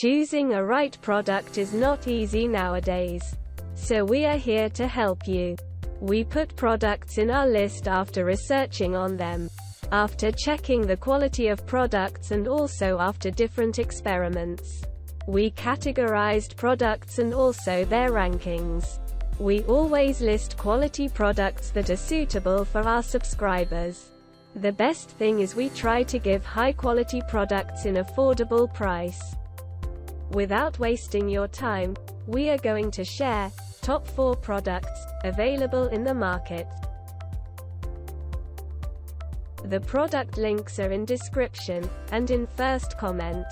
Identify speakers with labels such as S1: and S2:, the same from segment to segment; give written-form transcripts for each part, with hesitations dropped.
S1: Choosing a right product is not easy nowadays. So we are here to help you. We put products in our list after researching on them, after checking the quality of products, and also after different experiments. We categorized products and also their rankings. We always list quality products that are suitable for our subscribers. The best thing is we try to give high quality products in affordable price. Without wasting your time, we are going to share top 4 products available in the market. The product links are in description and in first comment.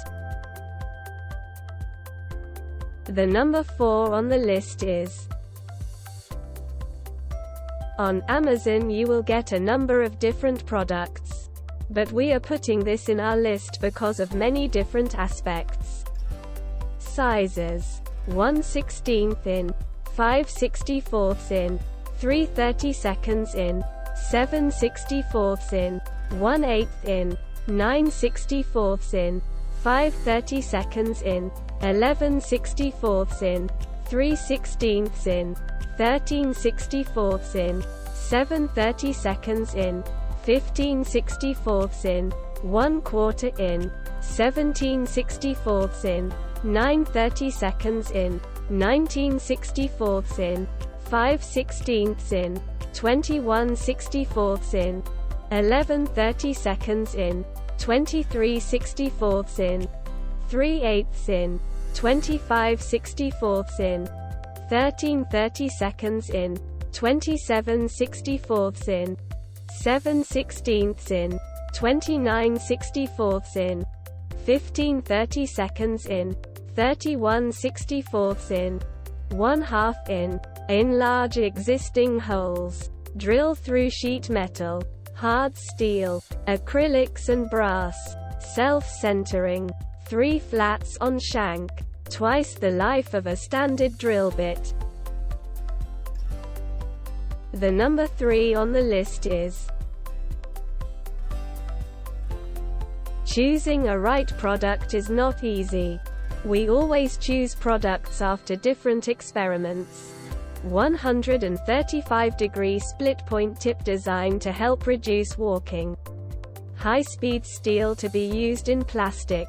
S1: The number 4 on the list is on Amazon. You will get a number of different products, but we are putting this in our list because of many different aspects. Sizes: 1/16 in, 5/64 in, 3/32 in, 7/64 in, 1/8 in, 9/64 in, 5/32 in, 11/64 in, 3/16 in, 13/64 in, 7/32 in, 15/64 in, 1/4 in, 17/64 in, 9/32 in, 19/64 in, 5/16 in, 21/64 in, 11/32 in, 23/64 in, 3/8 in, 25/64 in, 13/32 in, 27/64 in, 7/16 in, 29/64 in, 15/32 in, 31/64 in, 1/2 in. Enlarge existing holes. Drill through sheet metal, hard steel, acrylics and brass. Self-centering. 3 flats on shank. Twice the life of a standard drill bit. The number 3 on the list is choosing a right product is not easy. We always choose products after different experiments. 135-degree split point tip design to help reduce walking. High-speed steel to be used in plastic,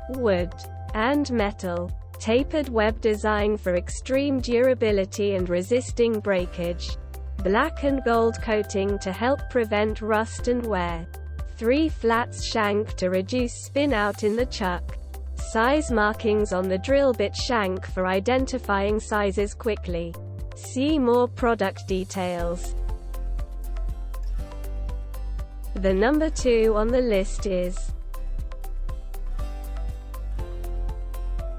S1: wood, and metal. Tapered web design for extreme durability and resisting breakage. Black and gold coating to help prevent rust and wear. 3 flats shank to reduce spin out in the chuck. Size markings on the drill bit shank for identifying sizes quickly. See more product details. The number 2 on the list is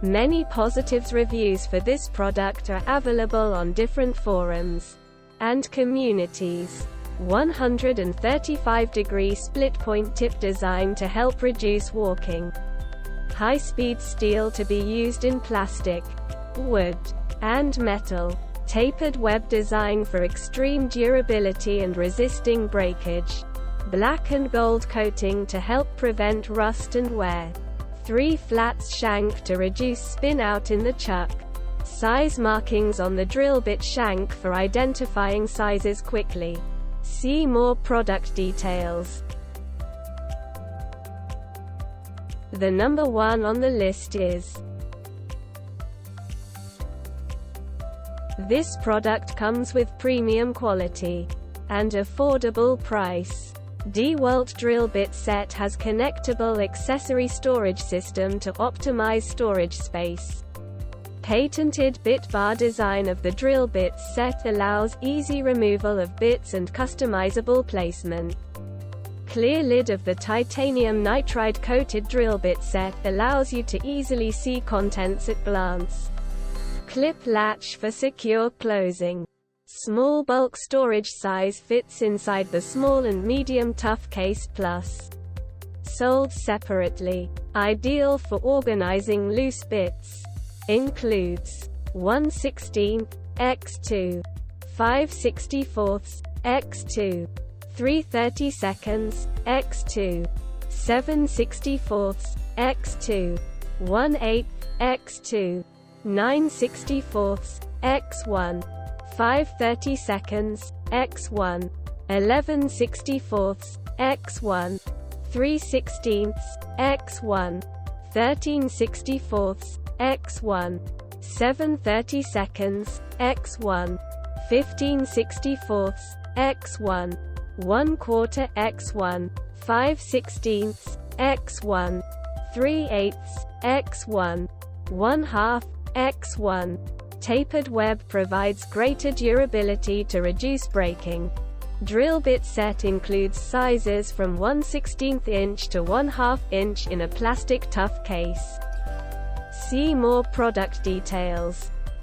S1: many positives. Reviews for this product are available on different forums and communities. 135-degree split point tip design to help reduce walking. High-speed steel to be used in plastic, wood, and metal. Tapered web design for extreme durability and resisting breakage. Black and gold coating to help prevent rust and wear. 3 flats shank to reduce spin out in the chuck. Size markings on the drill bit shank for identifying sizes quickly. See more product details. The number 1 on the list is this product comes with premium quality and affordable price. DeWalt drill bit set has connectable accessory storage system to optimize storage space. Patented bit bar design of the drill bit set allows easy removal of bits and customizable placement. Clear lid of the titanium nitride coated drill bit set allows you to easily see contents at glance. Clip latch for secure closing. Small bulk storage size fits inside the small and medium tough case plus. Sold separately. Ideal for organizing loose bits. Includes 1/16 x2, 5/64 x2, 3/32 x2, 7/64 x2, 1/8 x2, 9/64, x1, 5/32, x1, 11/64, x1, 3/16, x1, 13/64, x1, 7/32, x1, 15/64, x1, 1/4, x1, 5/16, x1, 3/8, x1, 1/2, x1. Tapered web provides greater durability to reduce breaking. Drill bit set includes sizes from 1/16 inch to 1/2 inch in a plastic tough case. See more product details.